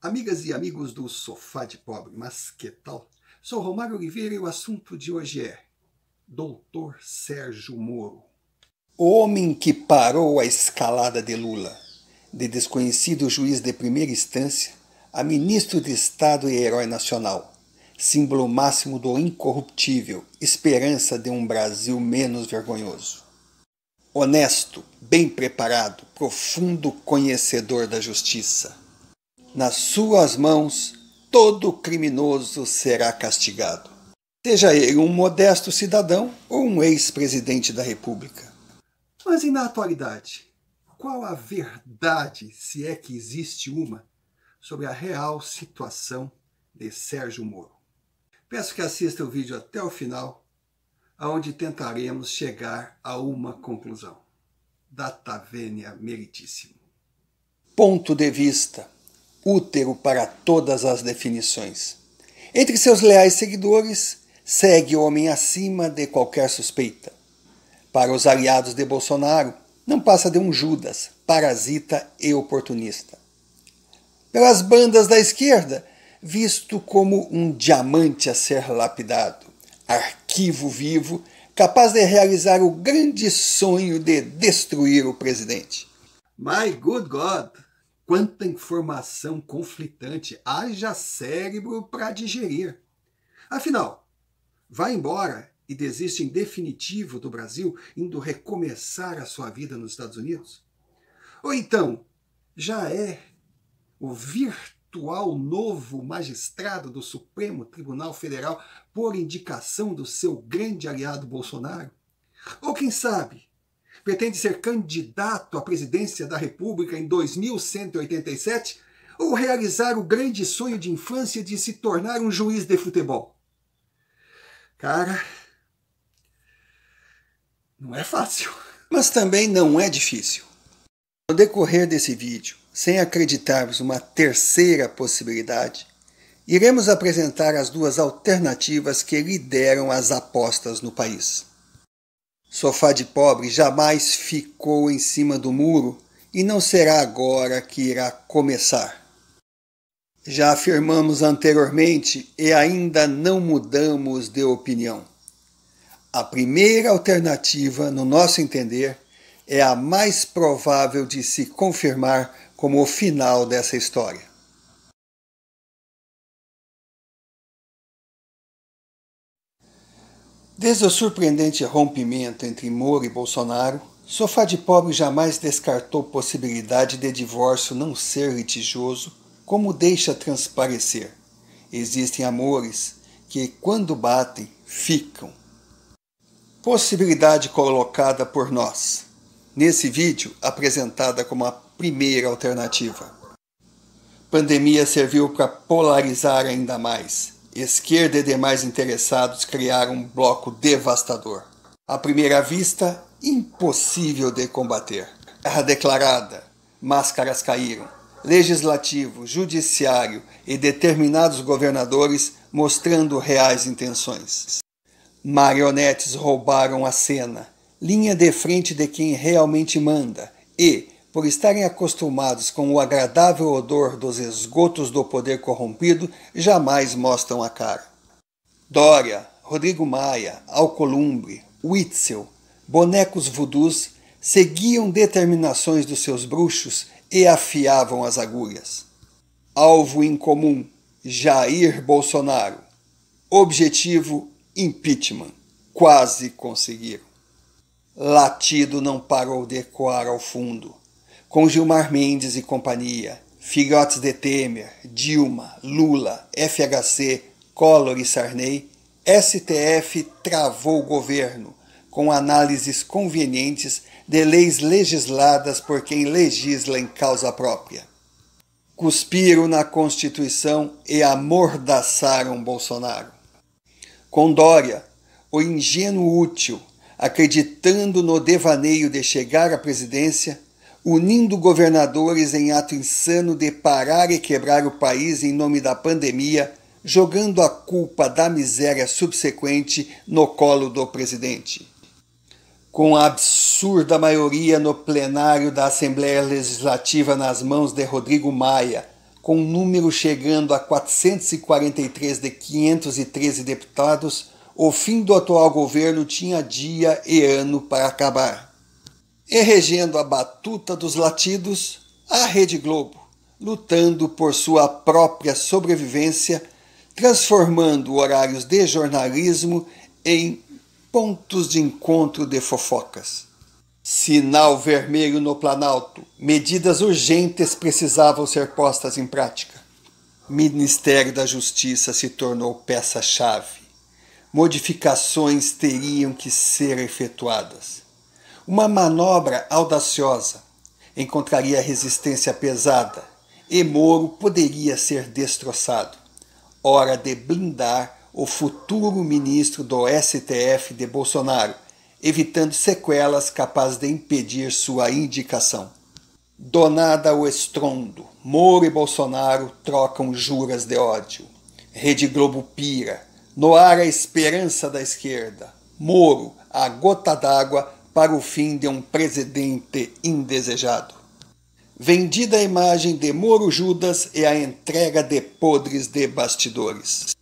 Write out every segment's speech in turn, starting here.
Amigas e amigos do Sofá de Pobre, mas que tal? Sou Romário Oliveira e o assunto de hoje é Doutor Sérgio Moro. O homem que parou a escalada de Lula, de desconhecido juiz de primeira instância a ministro de Estado e herói nacional, símbolo máximo do incorruptível, esperança de um Brasil menos vergonhoso. Honesto, bem preparado, profundo conhecedor da justiça. Nas suas mãos, todo criminoso será castigado, seja ele um modesto cidadão ou um ex-presidente da República. Mas e na atualidade, qual a verdade, se é que existe uma, sobre a real situação de Sérgio Moro? Peço que assista o vídeo até o final, onde tentaremos chegar a uma conclusão. Data venia meritíssimo. Ponto de vista. Útero para todas as definições. Entre seus leais seguidores, segue o homem acima de qualquer suspeita. Para os aliados de Bolsonaro, não passa de um Judas, parasita e oportunista. Pelas bandas da esquerda, visto como um diamante a ser lapidado, arquivo vivo, capaz de realizar o grande sonho de destruir o presidente. My good God! Quanta informação conflitante, haja cérebro para digerir. Afinal, vai embora e desiste em definitivo do Brasil, indo recomeçar a sua vida nos Estados Unidos? Ou então, já é o virtual novo magistrado do Supremo Tribunal Federal por indicação do seu grande aliado Bolsonaro? Ou quem sabe, pretende ser candidato à presidência da República em 2187 ou realizar o grande sonho de infância de se tornar um juiz de futebol? Cara, não é fácil. Mas também não é difícil. No decorrer desse vídeo, sem acreditarmos uma terceira possibilidade, iremos apresentar as duas alternativas que lideram as apostas no país. Sofá de Pobre jamais ficou em cima do muro e não será agora que irá começar. Já afirmamos anteriormente e ainda não mudamos de opinião. A primeira alternativa, no nosso entender, é a mais provável de se confirmar como o final dessa história. Desde o surpreendente rompimento entre Moro e Bolsonaro, Sofá de Pobre jamais descartou possibilidade de divórcio não ser litigioso, como deixa transparecer. Existem amores que, quando batem, ficam. Possibilidade colocada por nós, nesse vídeo apresentada como a primeira alternativa. Pandemia serviu para polarizar ainda mais. Esquerda e demais interessados criaram um bloco devastador. À primeira vista, impossível de combater. Guerra declarada, máscaras caíram. Legislativo, judiciário e determinados governadores mostrando reais intenções. Marionetes roubaram a cena, linha de frente de quem realmente manda e, por estarem acostumados com o agradável odor dos esgotos do poder corrompido, jamais mostram a cara. Dória, Rodrigo Maia, Alcolumbre, Witzel, bonecos vudus seguiam determinações dos seus bruxos e afiavam as agulhas. Alvo em comum, Jair Bolsonaro. Objetivo, impeachment. Quase conseguiram. Latido não parou de ecoar ao fundo. Com Gilmar Mendes e companhia, filhotes de Temer, Dilma, Lula, FHC, Collor e Sarney, STF travou o governo com análises convenientes de leis legisladas por quem legisla em causa própria. Cuspiram na Constituição e amordaçaram Bolsonaro. Com Dória, o ingênuo útil, acreditando no devaneio de chegar à presidência, unindo governadores em ato insano de parar e quebrar o país em nome da pandemia, jogando a culpa da miséria subsequente no colo do presidente. Com a absurda maioria no plenário da Assembleia Legislativa nas mãos de Rodrigo Maia, com o número chegando a 443 de 513 deputados, o fim do atual governo tinha dia e ano para acabar. E regendo a batuta dos latidos, a Rede Globo, lutando por sua própria sobrevivência, transformando horários de jornalismo em pontos de encontro de fofocas. Sinal vermelho no Planalto. Medidas urgentes precisavam ser postas em prática. Ministério da Justiça se tornou peça-chave. Modificações teriam que ser efetuadas. Uma manobra audaciosa encontraria resistência pesada e Moro poderia ser destroçado. Hora de blindar o futuro ministro do STF de Bolsonaro, evitando sequelas capazes de impedir sua indicação. Donada o estrondo, Moro e Bolsonaro trocam juras de ódio. Rede Globo pira, no ar a esperança da esquerda. Moro, a gota d'água para o fim de um presidente indesejado. Vendida a imagem de Moro Judas e a entrega de podres de bastidores.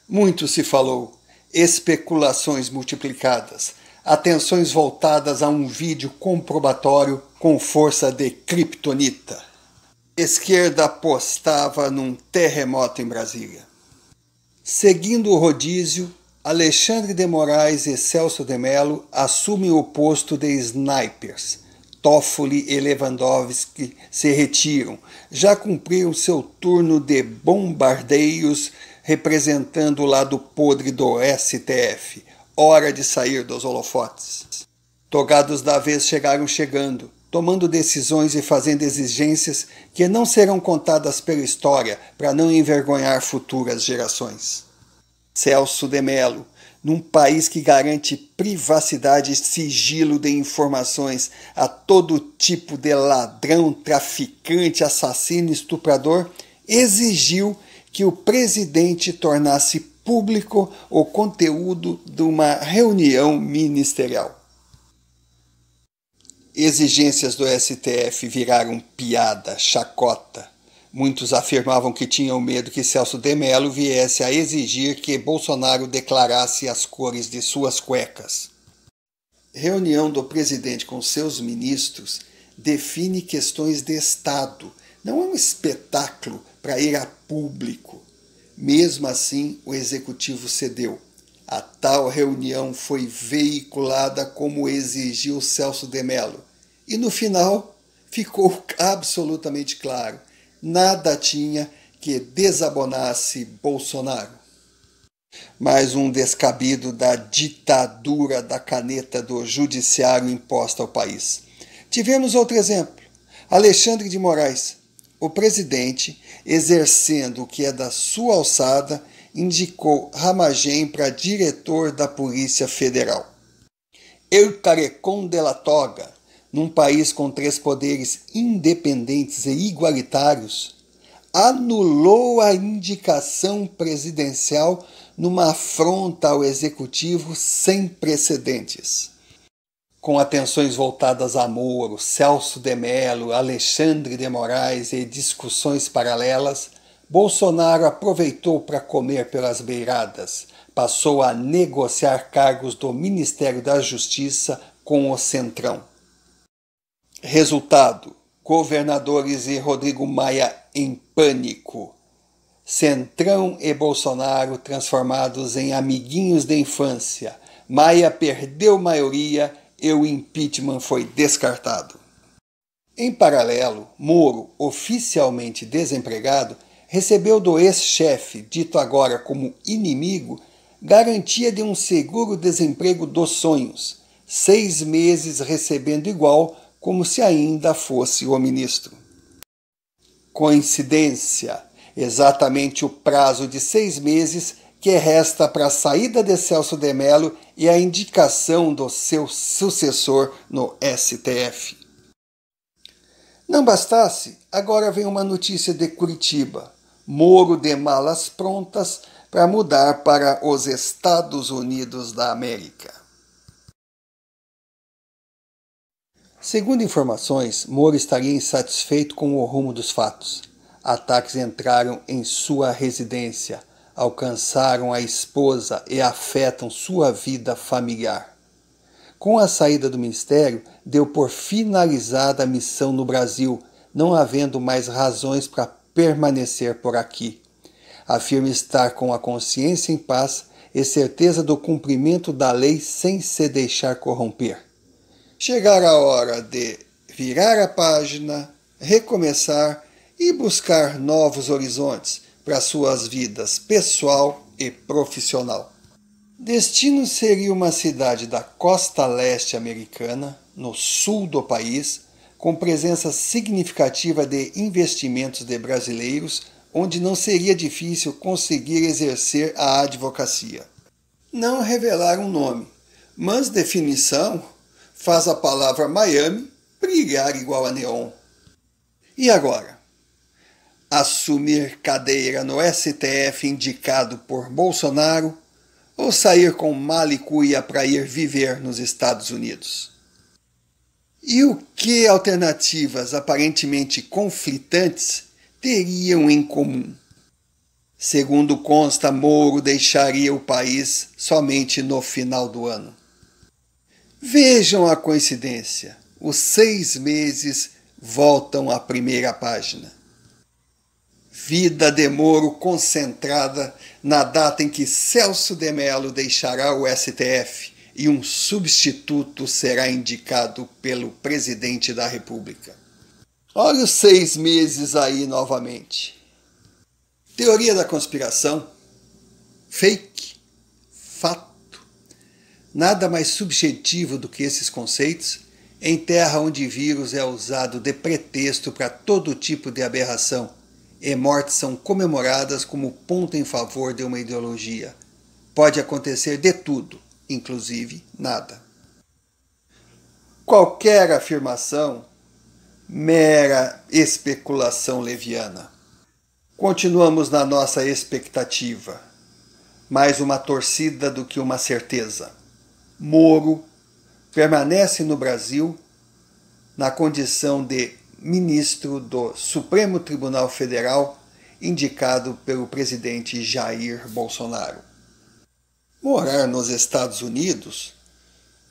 Muito se falou, especulações multiplicadas, atenções voltadas a um vídeo comprobatório com força de kryptonita. Esquerda apostava num terremoto em Brasília. Seguindo o rodízio, Alexandre de Moraes e Celso de Mello assumem o posto de snipers. Toffoli e Lewandowski se retiram, já cumpriram seu turno de bombardeios representando o lado podre do STF. Hora de sair dos holofotes. Togados da vez chegaram chegando, tomando decisões e fazendo exigências que não serão contadas pela história para não envergonhar futuras gerações. Celso de Mello, num país que garante privacidade e sigilo de informações a todo tipo de ladrão, traficante, assassino e estuprador, exigiu que o presidente tornasse público o conteúdo de uma reunião ministerial. Exigências do STF viraram piada, chacota. Muitos afirmavam que tinham medo que Celso de Mello viesse a exigir que Bolsonaro declarasse as cores de suas cuecas. Reunião do presidente com seus ministros define questões de Estado, não é um espetáculo para ir a público. Mesmo assim, o executivo cedeu. A tal reunião foi veiculada como exigiu Celso de Mello. E no final, ficou absolutamente claro. Nada tinha que desabonasse Bolsonaro. Mais um descabido da ditadura da caneta do judiciário imposta ao país. Tivemos outro exemplo. Alexandre de Moraes. O presidente, exercendo o que é da sua alçada, indicou Ramagem para diretor da Polícia Federal. El Carecón de la Toga, num país com 3 poderes independentes e igualitários, anulou a indicação presidencial numa afronta ao executivo sem precedentes. Com atenções voltadas a Moro, Celso de Mello, Alexandre de Moraes e discussões paralelas, Bolsonaro aproveitou para comer pelas beiradas, passou a negociar cargos do Ministério da Justiça com o Centrão. Resultado: governadores e Rodrigo Maia em pânico. Centrão e Bolsonaro transformados em amiguinhos de infância. Maia perdeu maioria e o impeachment foi descartado. Em paralelo, Moro, oficialmente desempregado, recebeu do ex-chefe, dito agora como inimigo, garantia de um seguro-desemprego dos sonhos, 6 meses recebendo igual como se ainda fosse o ministro. Coincidência, exatamente o prazo de 6 meses que resta para a saída de Celso de Mello e a indicação do seu sucessor no STF. Não bastasse, agora vem uma notícia de Curitiba. Moro de malas prontas para mudar para os Estados Unidos da América. Segundo informações, Moro estaria insatisfeito com o rumo dos fatos. Ataques entraram em sua residência, alcançaram a esposa e afetam sua vida familiar. Com a saída do ministério, deu por finalizada a missão no Brasil, não havendo mais razões para permanecer por aqui. Afirma estar com a consciência em paz e certeza do cumprimento da lei sem se deixar corromper. Chegar a hora de virar a página, recomeçar e buscar novos horizontes para suas vidas pessoal e profissional. Destino seria uma cidade da costa leste americana, no sul do país, com presença significativa de investimentos de brasileiros, onde não seria difícil conseguir exercer a advocacia. Não revelar um nome, mas definição faz a palavra Miami brilhar igual a neon. E agora? Assumir cadeira no STF indicado por Bolsonaro ou sair com malicuia para ir viver nos Estados Unidos? E o que alternativas aparentemente conflitantes teriam em comum? Segundo consta, Moro deixaria o país somente no final do ano. Vejam a coincidência, os 6 meses voltam à primeira página. Vida de Moro concentrada na data em que Celso de Mello deixará o STF e um substituto será indicado pelo presidente da República. Olha os 6 meses aí novamente. Teoria da conspiração, fake, fato. Nada mais subjetivo do que esses conceitos em terra onde vírus é usado de pretexto para todo tipo de aberração e mortes são comemoradas como ponto em favor de uma ideologia. Pode acontecer de tudo, inclusive nada. Qualquer afirmação, mera especulação leviana. Continuamos na nossa expectativa. Mais uma torcida do que uma certeza. Moro permanece no Brasil na condição de ministro do Supremo Tribunal Federal, indicado pelo presidente Jair Bolsonaro. Morar nos Estados Unidos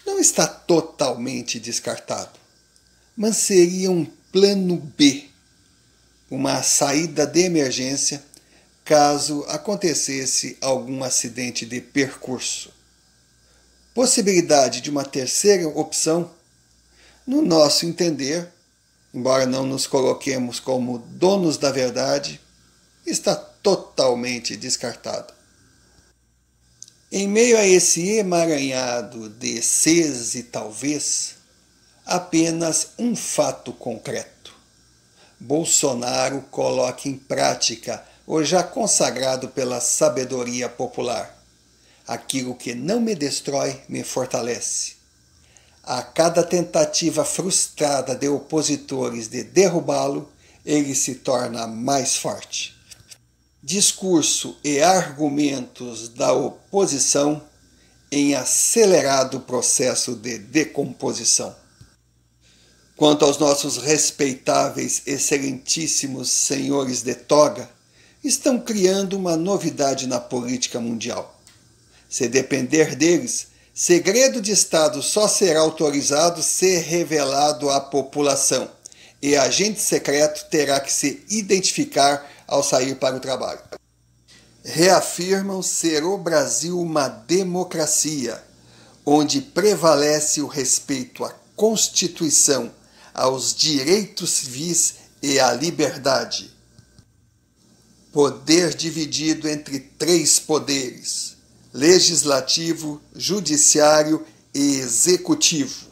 não está totalmente descartado, mas seria um plano B, uma saída de emergência caso acontecesse algum acidente de percurso. Possibilidade de uma terceira opção, no nosso entender, embora não nos coloquemos como donos da verdade, está totalmente descartado. Em meio a esse emaranhado de ses e talvez, apenas um fato concreto. Bolsonaro coloca em prática o já consagrado pela sabedoria popular. Aquilo que não me destrói, me fortalece. A cada tentativa frustrada de opositores de derrubá-lo, ele se torna mais forte. Discurso e argumentos da oposição em acelerado processo de decomposição. Quanto aos nossos respeitáveis, excelentíssimos senhores de toga, estão criando uma novidade na política mundial. Se depender deles, segredo de Estado só será autorizado se revelado à população, e agente secreto terá que se identificar ao sair para o trabalho. Reafirmam ser o Brasil uma democracia, onde prevalece o respeito à Constituição, aos direitos civis e à liberdade. Poder dividido entre 3 poderes: legislativo, judiciário e executivo.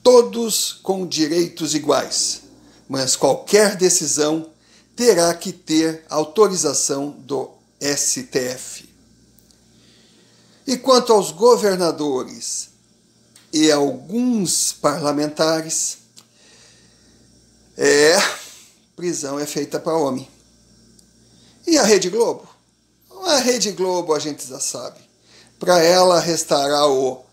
Todos com direitos iguais, mas qualquer decisão terá que ter autorização do STF. E quanto aos governadores e alguns parlamentares, prisão é feita para homem. E a Rede Globo? A Rede Globo a gente já sabe. Para ela restará o